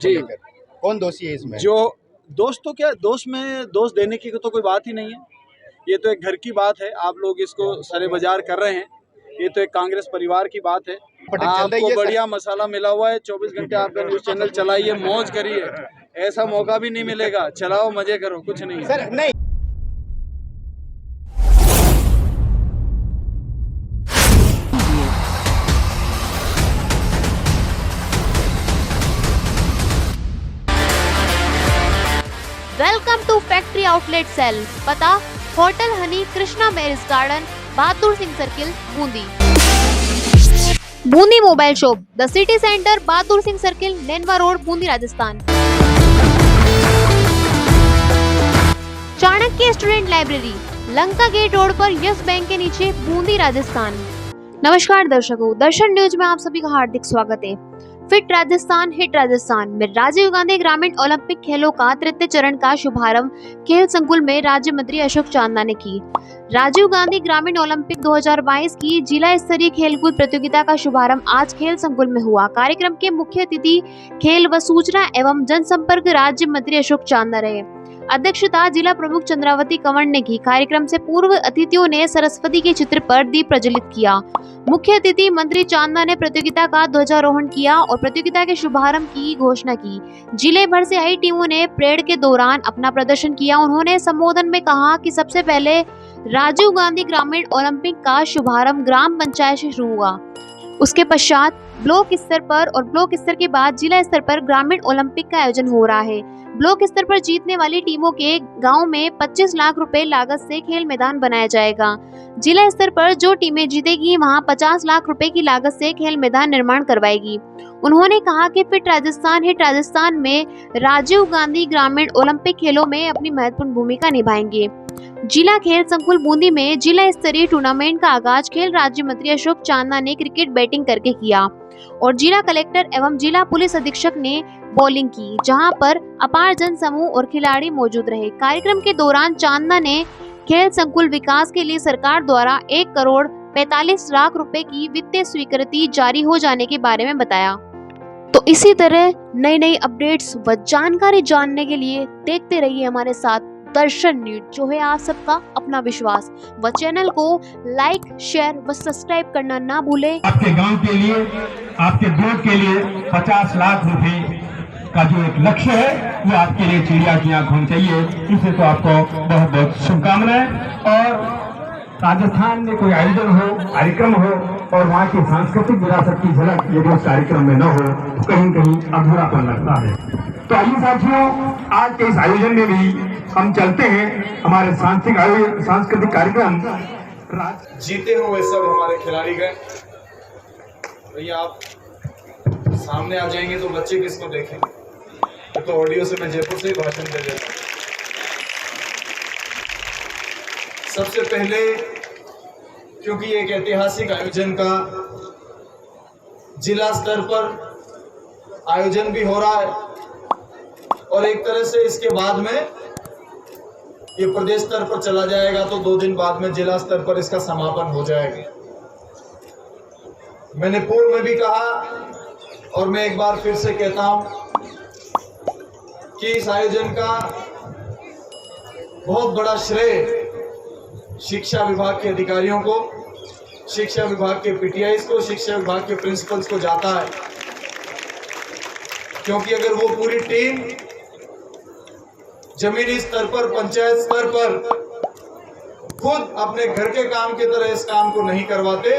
जी। कौन दोषी है इसमें? जो दोस्त तो क्या, दोस्त में दोस्त देने की तो कोई बात ही नहीं है। ये तो एक घर की बात है, आप लोग इसको सरे बाजार कर रहे हैं। ये तो एक कांग्रेस परिवार की बात है। आपको बढ़िया मसाला मिला हुआ है, 24 घंटे आपका न्यूज चैनल चलाइए, मौज करिए। ऐसा मौका भी नहीं मिलेगा, चलाओ मजे करो, कुछ नहीं सर नहीं। Welcome to factory outlet sale. पता hotel Honey, Krishna marriage garden, Bahadur Singh circle, Bundi. Bundi mobile shop, the city centre, Bahadur Singh circle, Nainwa road, Bundi, Rajasthan. Chanakya student library, Lanka gate road पर, यस बैंक के नीचे, बूंदी, राजस्थान। नमस्कार दर्शकों, दर्शन न्यूज में आप सभी का हार्दिक स्वागत है। फिट राजस्थान हिट राजस्थान में राजीव गांधी ग्रामीण ओलंपिक खेलों का तृतीय चरण का शुभारंभ खेल संकुल में राज्य मंत्री अशोक चांदा ने की। राजीव गांधी ग्रामीण ओलंपिक 2022 की जिला स्तरीय खेलकूद प्रतियोगिता का शुभारंभ आज खेल संकुल में हुआ। कार्यक्रम के मुख्य अतिथि खेल व सूचना एवं जनसंपर्क राज्य मंत्री अशोक चांदा रहे। अध्यक्षता जिला प्रमुख चंद्रावती कंवर ने की। कार्यक्रम से पूर्व अतिथियों ने सरस्वती के चित्र पर दीप प्रज्वलित किया। मुख्य अतिथि मंत्री चांदा ने प्रतियोगिता का ध्वजारोहण किया और प्रतियोगिता के शुभारंभ की घोषणा की। जिले भर से आई टीमों ने परेड के दौरान अपना प्रदर्शन किया। उन्होंने संबोधन में कहा कि सबसे पहले राजीव गांधी ग्रामीण ओलंपिक का शुभारंभ ग्राम पंचायत से शुरू हुआ। उसके पश्चात ब्लॉक स्तर पर और ब्लॉक स्तर के बाद जिला स्तर पर ग्रामीण ओलंपिक का आयोजन हो रहा है। ब्लॉक स्तर पर जीतने वाली टीमों के गांव में 25 लाख रुपए लागत से खेल मैदान बनाया जाएगा। जिला स्तर पर जो टीमें जीतेगी वहां 50 लाख रुपए की लागत से खेल मैदान निर्माण करवाएगी। उन्होंने कहा कि फिट राजस्थान हिट राजस्थान में राजीव गांधी ग्रामीण ओलंपिक खेलों में अपनी महत्वपूर्ण भूमिका निभाएंगे। जिला खेल संकुल बूंदी में जिला स्तरीय टूर्नामेंट का आगाज खेल राज्य मंत्री अशोक चांदा ने क्रिकेट बैटिंग करके किया और जिला कलेक्टर एवं जिला पुलिस अधीक्षक ने बॉलिंग की, जहां पर अपार जन समूह और खिलाड़ी मौजूद रहे। कार्यक्रम के दौरान चांदा ने खेल संकुल विकास के लिए सरकार द्वारा 1 करोड़ 45 लाख रुपए की वित्तीय स्वीकृति जारी हो जाने के बारे में बताया। तो इसी तरह नई नई अपडेट्स व जानकारी जानने के लिए देखते रहिए हमारे साथ दर्शन न्यूज, जो है आप सबका अपना विश्वास। व चैनल को लाइक, शेयर व सब्सक्राइब करना ना भूलें। आपके गांव के लिए, आपके ब्लॉक के लिए 50 लाख रुपए का जो एक लक्ष्य है वो आपके लिए चिड़िया की आंख होनी चाहिए। इससे तो आपको बहुत बहुत शुभकामनाएं। और राजस्थान में कोई आयोजन हो, कार्यक्रम हो और वहाँ की सांस्कृतिक विरासत की झलक यदि उस कार्यक्रम में न हो तो कहीं कहीं अधूरापन लगता है। तो आइए साथियों, आज के इस आयोजन में भी हम चलते हैं हमारे सांस्कृतिक कार्यक्रम। जीते हुए सब हमारे खिलाड़ी गए। भैया आप सामने आ जाएंगे तो बच्चे किसको देखेंगे? तो ऑडियो से मैं जयपुर से ही भाषण दे देता हूँ। सबसे पहले क्योंकि एक ऐतिहासिक आयोजन का जिला स्तर पर आयोजन भी हो रहा है और एक तरह से इसके बाद में ये प्रदेश स्तर पर चला जाएगा, तो 2 दिन बाद में जिला स्तर पर इसका समापन हो जाएगा। मैंने पूर्व में भी कहा और मैं एक बार फिर से कहता हूं कि इस आयोजन का बहुत बड़ा श्रेय शिक्षा विभाग के अधिकारियों को, शिक्षा विभाग के पीटीआईज को, शिक्षा विभाग के प्रिंसिपल्स को जाता है। क्योंकि अगर वो पूरी टीम जमीनी स्तर पर, पंचायत स्तर पर खुद अपने घर के काम की तरह इस काम को नहीं करवाते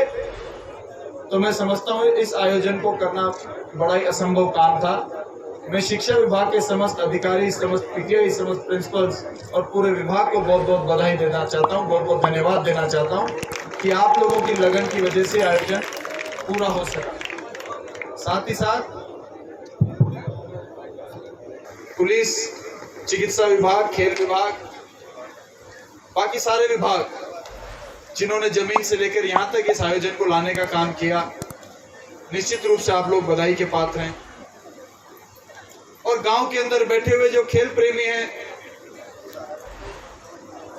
तो मैं समझता हूँ इस आयोजन को करना बड़ा ही असंभव काम था। मैं शिक्षा विभाग के समस्त अधिकारी, समस्त पीटीआई, समस्त प्रिंसिपल्स और पूरे विभाग को बहुत बहुत बधाई देना चाहता हूँ, बहुत बहुत धन्यवाद देना चाहता हूँ कि आप लोगों की लगन की वजह से आयोजन पूरा हो सका। साथ ही साथ पुलिस, चिकित्सा विभाग, खेल विभाग, बाकी सारे विभाग जिन्होंने जमीन से लेकर यहाँ तक इस आयोजन को लाने का काम किया, निश्चित रूप से आप लोग बधाई के पात्र हैं। और गांव के अंदर बैठे हुए जो खेल प्रेमी हैं,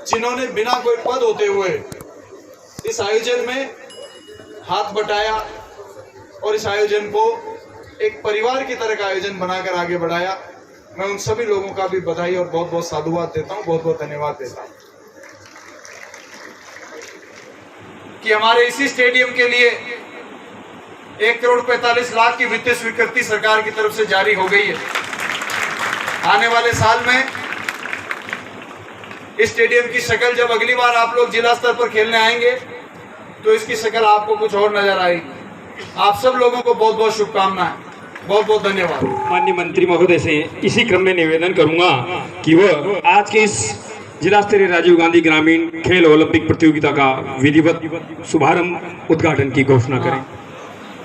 जिन्होंने बिना कोई पद होते हुए इस आयोजन में हाथ बटाया और इस आयोजन को एक परिवार की तरह का आयोजन बनाकर आगे बढ़ाया। मैं उन सभी लोगों का भी बधाई और बहुत बहुत साधुवाद देता हूं, बहुत बहुत धन्यवाद देता हूं कि हमारे इसी स्टेडियम के लिए 1,45,00,000 की वित्तीय स्वीकृति सरकार की तरफ से जारी हो गई है। आने वाले साल में इस स्टेडियम की शक्ल, जब अगली बार आप लोग जिला स्तर पर खेलने आएंगे तो इसकी शक्ल आपको कुछ और नजर आएगी। आप सब लोगों को बहुत बहुत शुभकामनाएं, बहुत बहुत धन्यवाद। माननीय मंत्री महोदय से इसी क्रम में निवेदन करूंगा कि वह आज के इस जिला स्तरीय राजीव गांधी ग्रामीण खेल ओलंपिक प्रतियोगिता का विधिवत शुभारंभ उद्घाटन की घोषणा करें।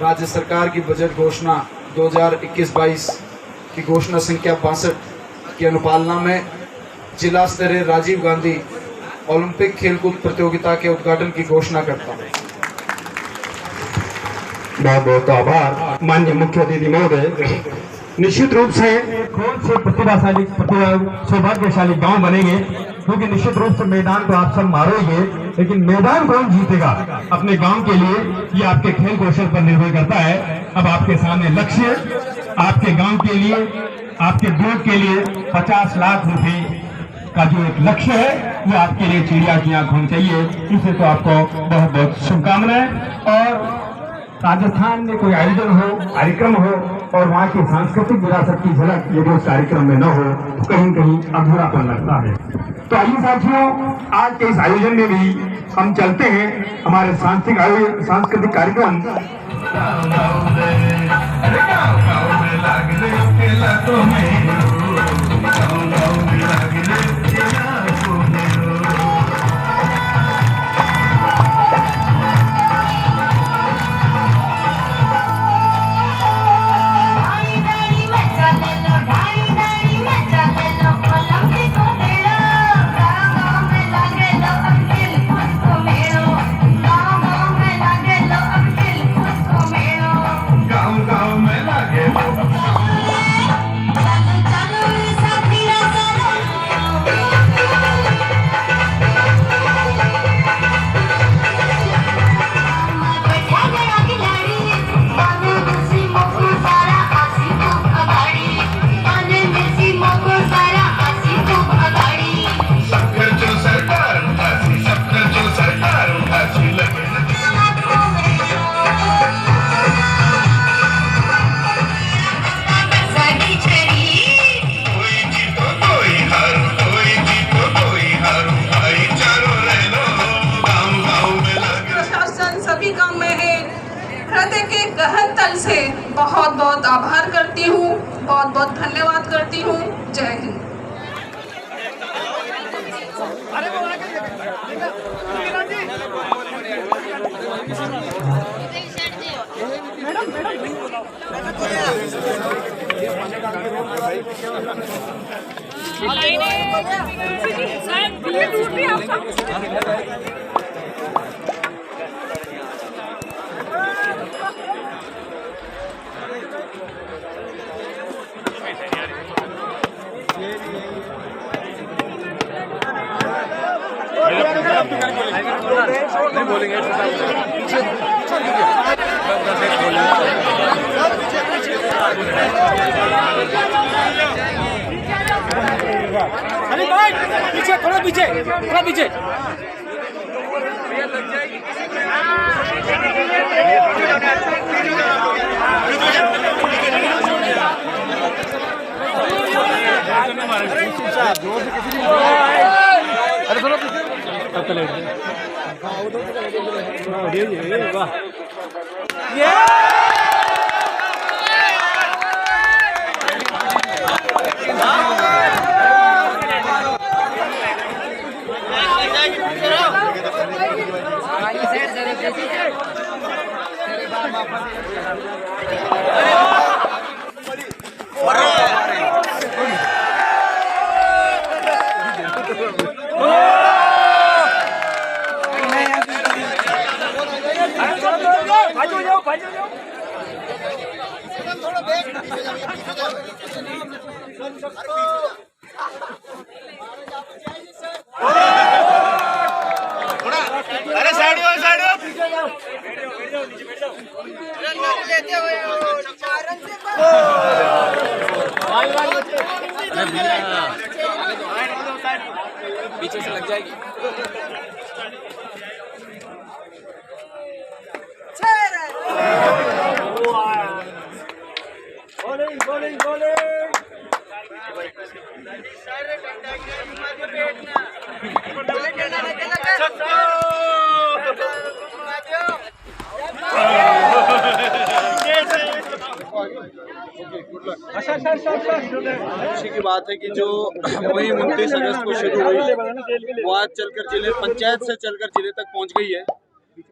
राज्य सरकार की बजट घोषणा 2021-22 की घोषणा संख्या 62 की अनुपालना में जिला स्तरीय राजीव गांधी ओलंपिक खेलकूद प्रतियोगिता के उद्घाटन की घोषणा करता हूँ। बहुत बहुत आभार माननीय मुख्य अतिथि महोदय। निश्चित रूप से कौन से प्रतिभाशाली सौभाग्यशाली गांव बनेंगे, क्योंकि निश्चित रूप से मैदान तो आप सब मारोगे, लेकिन मैदान कौन जीतेगा अपने गांव के लिए, ये आपके खेल कौशल पर निर्भर करता है। अब आपके सामने लक्ष्य, आपके गांव के लिए, आपके ब्लॉक के लिए 50 लाख रुपए का जो एक लक्ष्य है, वो आपके लिए चिड़िया की आंख होनी चाहिए। इससे तो आपको बहुत बहुत शुभकामनाएं। और राजस्थान में कोई आयोजन हो, कार्यक्रम हो और वहाँ की सांस्कृतिक विरासत की झलक यदि उस कार्यक्रम में न हो तो कहीं कहीं अधूरापन लगता है। तो आइए साथियों, आज के इस आयोजन में भी हम चलते हैं हमारे सांस्कृतिक कार्यक्रम। हृदय के गहन तल से बहुत बहुत आभार करती हूँ, बहुत बहुत धन्यवाद करती हूँ। जय हिंद। अरे भाई पीछे, थोड़ा पीछे, थोड़ा पीछे। अरे थोड़ा पीछे। वाह अरे साइड हो, साइड हो। पीछे से लग जाएगी। खुशी की बात है कि जो मुहिम 29 अगस्त को शुरू हुई वो आज चलकर जिले पंचायत से चलकर जिले तक पहुंच गई है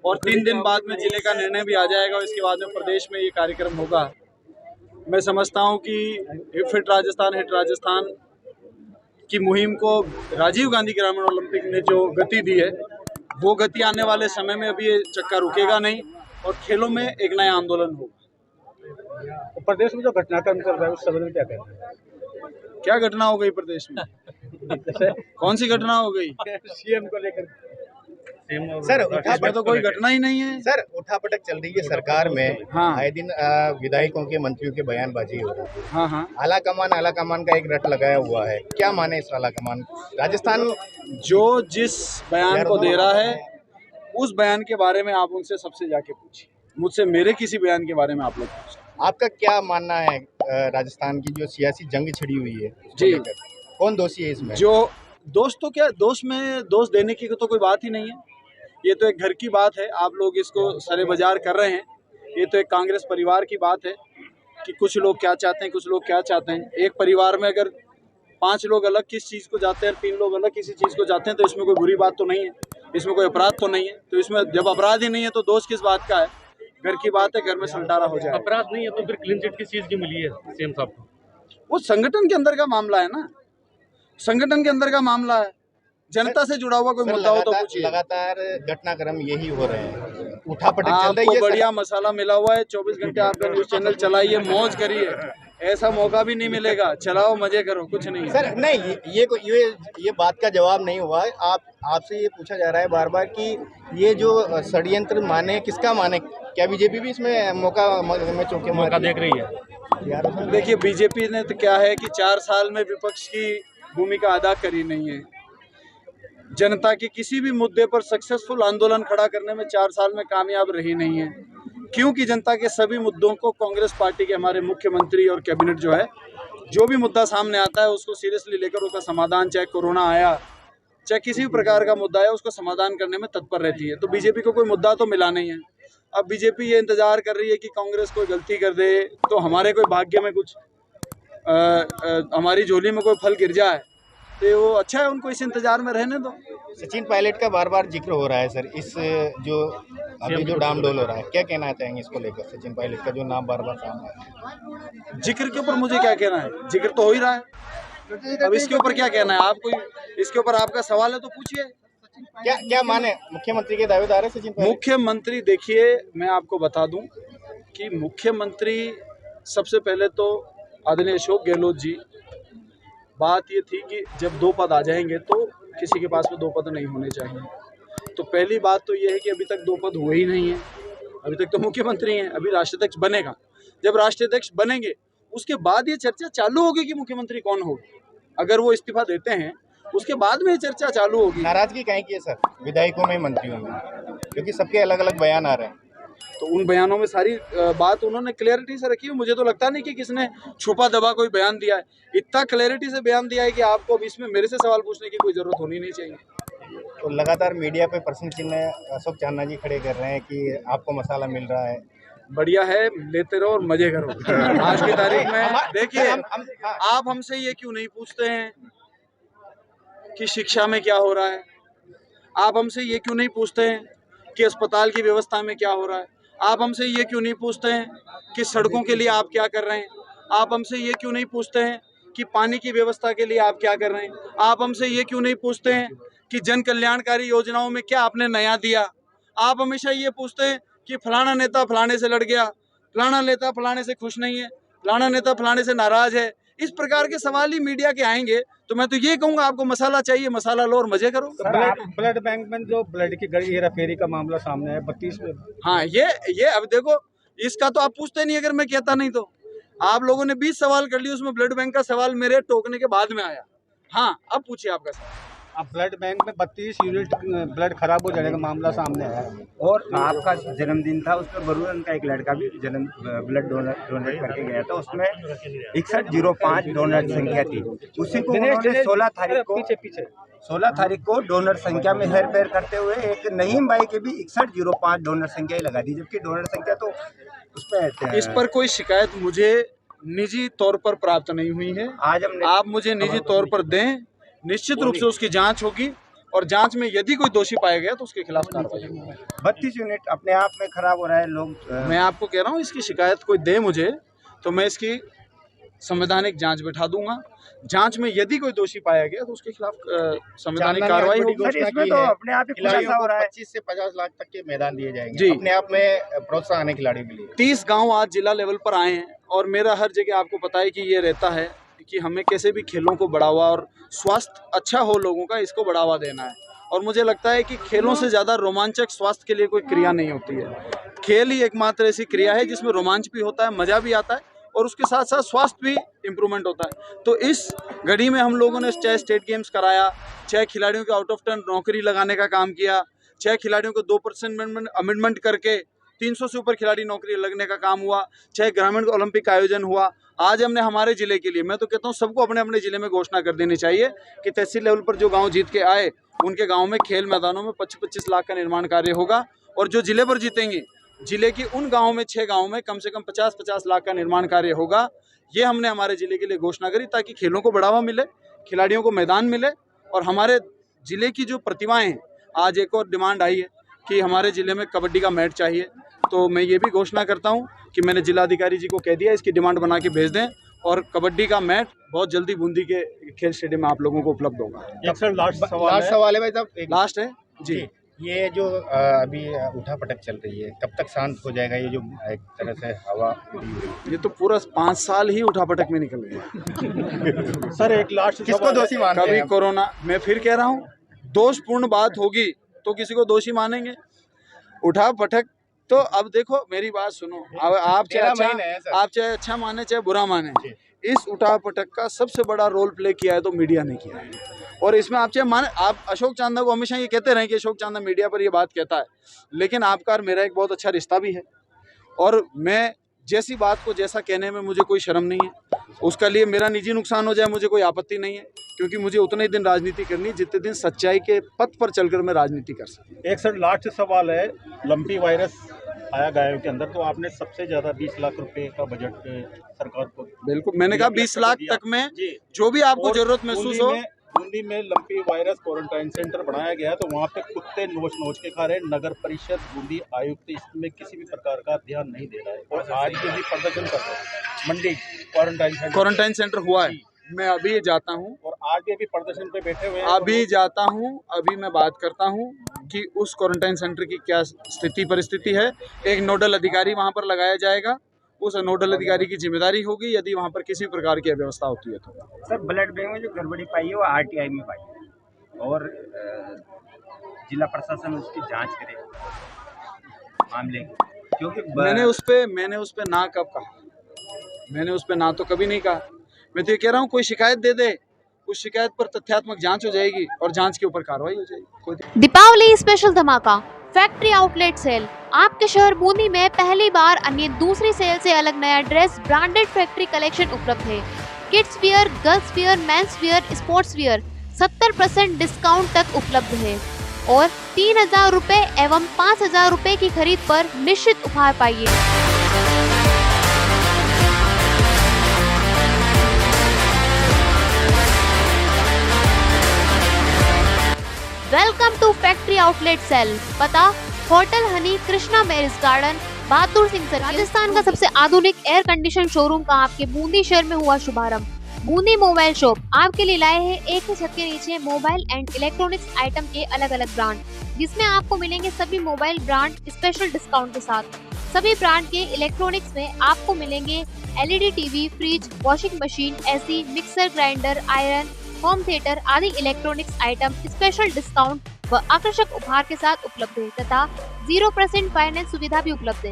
और 3 दिन बाद में जिले का निर्णय भी आ जाएगा और इसके बाद में प्रदेश में ये कार्यक्रम होगा। मैं समझता हूं कि फिट राजस्थान हिट राजस्थान की मुहिम को राजीव गांधी ग्रामीण ओलंपिक ने जो गति दी है वो गति आने वाले समय में अभी ये चक्का रुकेगा नहीं और खेलों में एक नया आंदोलन होगा। प्रदेश में जो घटनाक्रम चल रहा है उस संबंध में क्या कहना है? क्या घटना हो गई प्रदेश में? कौन सी घटना हो गई? सीएम को लेकर सर इसमें तो कोई घटना ही नहीं है सर। उठापटक चल रही है सरकार में। हाँ। आए दिन विधायकों के मंत्रियों के बयानबाजी हो रही है। हाँ हाँ, आला कमान का एक रट लगाया हुआ है। क्या माने इस आला कमान? राजस्थान जो जिस बयान को दे रहा है उस बयान के बारे में आप उनसे सबसे जाके पूछिए, मुझसे मेरे किसी बयान के बारे में आप लोग पूछिए। आपका क्या मानना है? राजस्थान की जो सियासी जंग छिड़ी हुई है जी, कौन दोषी है इसमें? जो दोष तो क्या, दोष में दोष देने की तो कोई बात ही नहीं है। ये तो एक घर की बात है, आप लोग इसको सरे बाजार कर रहे हैं। ये तो एक कांग्रेस परिवार की बात है कि कुछ लोग क्या चाहते हैं, कुछ लोग क्या चाहते हैं। एक परिवार में अगर 5 लोग अलग किस चीज़ को जाते हैं और 3 लोग अलग किसी चीज़ को जाते हैं तो इसमें कोई बुरी बात तो नहीं है, इसमें कोई अपराध तो नहीं है। तो इसमें जब अपराध ही नहीं है तो दोष किस बात का है? घर की बात है, घर में संटारा हो जाए। अपराध नहीं है तो फिर क्लीन चिट किस चीज की मिली है सीएम साहब को? वो संगठन के अंदर का मामला है ना, संगठन के अंदर का मामला है। जनता से जुड़ा हुआ कोई मुद्दा हो तो पूछिए। लगातार घटनाक्रम यही हो रहे हैं, उठापटक चल रही आपको है। बढ़िया मसाला मिला हुआ है, 24 घंटे आपका न्यूज चैनल चलाइए, मौज करिए। ऐसा मौका भी नहीं मिलेगा, चलाओ मजे करो, कुछ नहीं सर नहीं, ये बात का जवाब नहीं हुआ है। आपसे ये पूछा जा रहा है बार बार कि ये जो षड्यंत्र माने, किसका माने? क्या बीजेपी भी इसमें मौका देख रही है? यार देखिए, बीजेपी ने तो क्या है कि 4 साल में विपक्ष की भूमिका अदा करी नहीं है। जनता के किसी भी मुद्दे पर सक्सेसफुल आंदोलन खड़ा करने में 4 साल में कामयाब रही नहीं है, क्योंकि जनता के सभी मुद्दों को कांग्रेस पार्टी के हमारे मुख्यमंत्री और कैबिनेट जो है, जो भी मुद्दा सामने आता है उसको सीरियसली लेकर उसका समाधान, चाहे कोरोना आया चाहे किसी भी प्रकार का मुद्दा आया, उसको समाधान करने में तत्पर रहती है। तो बीजेपी को कोई मुद्दा तो मिला नहीं है। अब बीजेपी ये इंतजार कर रही है कि कांग्रेस कोई गलती कर दे तो हमारे कोई भाग्य में कुछ हमारी झोली में कोई फल गिर जाए, तो वो अच्छा है, उनको इस इंतजार में रहने दो। सचिन पायलट का बार बार जिक्र हो रहा है सर, इस जो अभी जो डामडोल हो रहा है, क्या कहना चाहेंगे इसको लेकर? सचिन पायलट का जो नाम बार बार सामने आया, जिक्र के ऊपर मुझे क्या कहना है? जिक्र तो हो ही रहा है, अब इसके ऊपर क्या कहना है? आप कोई इसके ऊपर आपका सवाल है तो पूछिए। क्या माने? मुख्यमंत्री के दावेदार है सचिन पायलट? मुख्यमंत्री, देखिए मैं आपको बता दूं कि मुख्यमंत्री सबसे पहले तो आदरणीय अशोक गहलोत जी, बात ये थी कि जब 2 पद आ जाएंगे तो किसी के पास में 2 पद नहीं होने चाहिए। तो पहली बात तो ये है कि अभी तक 2 पद हुए ही नहीं है, अभी तक तो मुख्यमंत्री हैं। अभी राष्ट्राध्यक्ष बनेगा, जब राष्ट्राध्यक्ष बनेंगे उसके बाद ये चर्चा चालू होगी कि मुख्यमंत्री कौन होगा। अगर वो इस्तीफा देते हैं उसके बाद में ये चर्चा चालू होगी। नाराजगी काहे की है सर विधायकों में, मंत्रियों में? क्योंकि सबके अलग अलग बयान आ रहे हैं। तो उन बयानों में सारी बात उन्होंने क्लैरिटी से रखी है। मुझे तो लगता नहीं कि किसने छुपा दबा कोई बयान दिया है, इतना क्लैरिटी से बयान दिया है कि आपको अब इसमें मेरे से सवाल पूछने की कोई जरूरत होनी नहीं चाहिए। तो लगातार मीडिया पे प्रश्न चिन्ह अशोक चांदना जी खड़े कर रहे हैं कि आपको मसाला मिल रहा है। बढ़िया है, लेते रहो और मजे करो। आज की तारीख में देखिए, आप हमसे ये क्यों नहीं पूछते हैं कि शिक्षा में क्या हो रहा है? आप हमसे ये क्यों नहीं पूछते हैं कि अस्पताल की व्यवस्था में क्या हो रहा है? आप हमसे ये क्यों नहीं पूछते हैं कि सड़कों के लिए आप क्या कर रहे हैं? आप हमसे ये क्यों नहीं पूछते हैं कि पानी की व्यवस्था के लिए आप क्या कर रहे हैं? आप हमसे ये क्यों नहीं पूछते हैं कि जन कल्याणकारी योजनाओं में क्या आपने नया दिया? आप हमेशा ये पूछते हैं कि फलाना नेता फलाने से लड़ गया, फलाना नेता फलाने से खुश नहीं है, फलाना नेता फलाने से नाराज है। इस प्रकार के सवाल ही मीडिया के आएंगे तो मैं तो ये कहूँगा, आपको मसाला चाहिए, मसाला लो और मजे करो। ब्लड बैंक में जो ब्लड की गड़ी हेराफेरी का मामला सामने है 32 में। हाँ, ये अब देखो, इसका तो आप पूछते नहीं अगर मैं कहता नहीं तो। आप लोगों ने 20 सवाल कर लिए, उसमें ब्लड बैंक का सवाल मेरे टोकने के बाद में आया। हाँ, अब पूछिए आपका सवाल। अब ब्लड बैंक में 32 यूनिट ब्लड खराब हो जाने का मामला सामने आया है। और आपका जन्मदिन था, उस पर बरूरन का एक लड़का भी ब्लड डोनेट करके गया था, उसमें 6105 डोनर संख्या थी। उसी को उन्होंने 16 तारीख को डोनर संख्या में हेर फेर करते हुए एक नईम भाई के भी 6105 डोनर संख्या ही लगा दी, जबकि डोनर संख्या तो उसमें इस पर कोई शिकायत मुझे निजी तौर पर प्राप्त नहीं हुई है। आज हमने आप मुझे निजी तौर पर दें, निश्चित रूप से उसकी जांच होगी और जांच में यदि कोई दोषी पाया गया तो उसके खिलाफ कार्रवाई होगी। 32 यूनिट अपने आप में खराब हो रहा है। लोग मैं आपको कह रहा हूँ, इसकी शिकायत कोई दे मुझे तो मैं इसकी संवैधानिक जांच बैठा दूंगा। जांच में यदि कोई दोषी पाया गया तो उसके खिलाफ संवैधानिक कार्रवाई होगी। इसमें तो अपने आप ही खुलासा हो रहा है। 25 से 50 लाख तक के मैदान दिए जाएंगे जी। अपने आप में प्रोत्साहन है खिलाड़ियों के लिए। 30 गांव आज जिला लेवल पर आए हैं और मेरा हर जगह आपको पता है कि ये रहता है कि हमें कैसे भी खेलों को बढ़ावा और स्वास्थ्य अच्छा हो लोगों का, इसको बढ़ावा देना है। और मुझे लगता है कि खेलों से ज़्यादा रोमांचक स्वास्थ्य के लिए कोई क्रिया नहीं होती है। खेल ही एकमात्र ऐसी क्रिया है जिसमें रोमांच भी होता है, मज़ा भी आता है और उसके साथ साथ स्वास्थ्य भी इम्प्रूवमेंट होता है। तो इस घड़ी में हम लोगों ने चाहे स्टेट गेम्स कराया, चाहे खिलाड़ियों के आउट ऑफ टर्न नौकरी लगाने का काम किया, चाहे खिलाड़ियों को 2% अमेंडमेंट करके 300 से ऊपर खिलाड़ी नौकरी लगने का काम हुआ, चाहे ग्रामीण ओलंपिक का आयोजन हुआ। आज हमने हमारे ज़िले के लिए, मैं तो कहता हूँ सबको अपने अपने ज़िले में घोषणा कर देनी चाहिए कि तहसील लेवल पर जो गांव जीत के आए उनके गांव में खेल मैदानों में 25-25 लाख का निर्माण कार्य होगा। और जो ज़िले पर जीतेंगे, ज़िले की उन गाँव में 6 गाँव में कम से कम 50-50 लाख का निर्माण कार्य होगा। ये हमने हमारे ज़िले के लिए घोषणा करी ताकि खेलों को बढ़ावा मिले, खिलाड़ियों को मैदान मिले और हमारे ज़िले की जो प्रतिभाएँ हैं। आज एक और डिमांड आई है कि हमारे ज़िले में कबड्डी का मैच चाहिए, तो मैं ये भी घोषणा करता हूँ कि मैंने जिलाधिकारी जी को कह दिया इसकी डिमांड बना के भेज दें और कबड्डी का मैच बहुत जल्दी बूंदी के खेल स्टेडियम में आप लोगों को उपलब्ध होगा। लास्ट सवाल है भाई साहब, लास्ट है जी। ये जो अभी उठा पटक चल रही है, कब तक शांत हो जाएगा? ये जो एक तरह से हवा उड़ी हुई है, ये तो पूरा 5 साल ही उठा पटक में निकल गया। सर एक लास्ट किसको दोषी मानते हैं? कभी कोरोना, मैं फिर कह रहा हूँ, दोषपूर्ण बात होगी तो किसी को दोषी मानेंगे। उठा पटक तो अब देखो मेरी बात सुनो, आप चाहे अच्छा माने चाहे बुरा माने, इस उठा पटक का सबसे बड़ा रोल प्ले किया है तो मीडिया ने किया है। और इसमें आप चाहे माने, आप अशोक चांदा को हमेशा ये कहते रहे कि अशोक चांदा मीडिया पर ये बात कहता है, लेकिन आपका और मेरा एक बहुत अच्छा रिश्ता भी है और मैं जैसी बात को जैसा कहने में मुझे कोई शर्म नहीं है। उसका लिए मेरा निजी नुकसान हो जाए मुझे कोई आपत्ति नहीं है, क्योंकि मुझे उतने ही दिन राजनीति करनी जितने दिन सच्चाई के पथ पर चलकर मैं राजनीति कर सकूं। एक सर लास्ट सवाल है, लंपी वायरस आया गायों के अंदर, तो आपने सबसे ज्यादा 20 लाख रुपए का बजट सरकार को, बिल्कुल मैंने कहा 20 लाख तक में जो भी आपको जरूरत महसूस हो। बूंदी में लंपी वायरस क्वारंटाइन सेंटर बनाया गया है, तो वहाँ पे कुत्ते नोच के खा रहे हैं। नगर परिषद बूंदी आयुक्त इसमें किसी भी प्रकार का ध्यान नहीं दे रहा है और आज भी प्रदर्शन कर रहे हैं। मंडी क्वारंटाइन सेंटर हुआ है, मैं अभी जाता हूँ और आज भी अभी प्रदर्शन पे बैठे हुए हैं। अभी जाता हूँ, अभी मैं बात करता हूँ कि उस क्वारंटाइन सेंटर की क्या स्थिति परिस्थिति है। एक नोडल अधिकारी वहाँ पर लगाया जाएगा, उस नोडल अधिकारी की जिम्मेदारी होगी यदि वहाँ पर किसी प्रकार की अव्यवस्था होती है तो। सर ब्लड बैंक में जो गड़बड़ी पाई है वो आरटीआई में पाई है और जिला प्रशासन उसकी जांच करे मामले की, क्योंकि मैंने उस पे ना कब कहा, मैंने उस पे ना तो कभी नहीं कहा। मैं तो ये कह रहा हूँ कोई शिकायत दे दे, उस शिकायत पर तथ्यात्मक जांच हो जाएगी और जांच के ऊपर कार्रवाई हो जाएगी। दीपावली स्पेशल धमाका फैक्ट्री आउटलेट सेल। आपके शहर बूंदी में पहली बार अन्य दूसरी सेल से अलग नया ड्रेस ब्रांडेड फैक्ट्री कलेक्शन उपलब्ध है। Kids wear, girls wear, men's wear, sports wear 70% discount तक उपलब्ध है और 3000 रुपए एवं 5000 रुपए की खरीद पर निश्चित उपहार पाइए। Welcome to factory outlet sale. पता hotel Honey, Krishna marriage garden, Bahadur Singh circle. Rajasthan का सबसे आधुनिक एयर कंडीशन शोरूम का आपके बूंदी शहर में हुआ शुभारंभ। बूंदी मोबाइल शॉप आपके लिए लाए हैं एक ही छत के नीचे मोबाइल एंड इलेक्ट्रॉनिक्स आइटम के अलग अलग ब्रांड, जिसमें आपको मिलेंगे सभी मोबाइल ब्रांड स्पेशल डिस्काउंट के साथ। सभी ब्रांड के इलेक्ट्रॉनिक्स में आपको मिलेंगे LED TV, fridge, washing machine, AC, mixer grinder, iron, home theatre आदि इलेक्ट्रॉनिक्स आइटम स्पेशल डिस्काउंट व आकर्षक उपहार के साथ उपलब्ध है तथा 0% फाइनेंस सुविधा भी उपलब्ध है।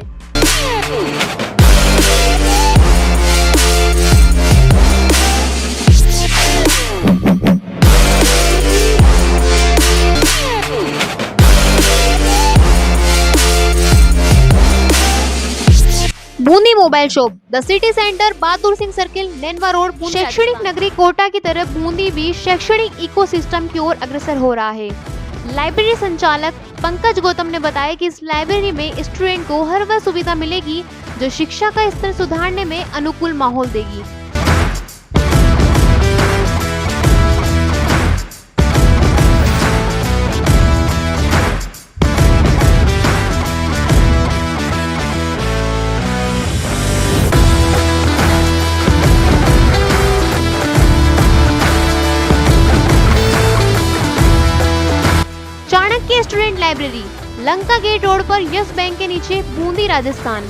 Bundi mobile shop the city centre, Bahadur Singh circle, Nainwa road, Bundi. शैक्षणिक नगरी कोटा की तरफ बूंदी भी शैक्षणिक इकोसिस्टम की ओर अग्रसर हो रहा है। लाइब्रेरी संचालक पंकज गौतम ने बताया कि इस लाइब्रेरी में स्टूडेंट को हर वह सुविधा मिलेगी जो शिक्षा का स्तर सुधारने में अनुकूल माहौल देगी। Chanakya student library, Lanka gate road पर यस बैंक के नीचे, बूंदी, राजस्थान।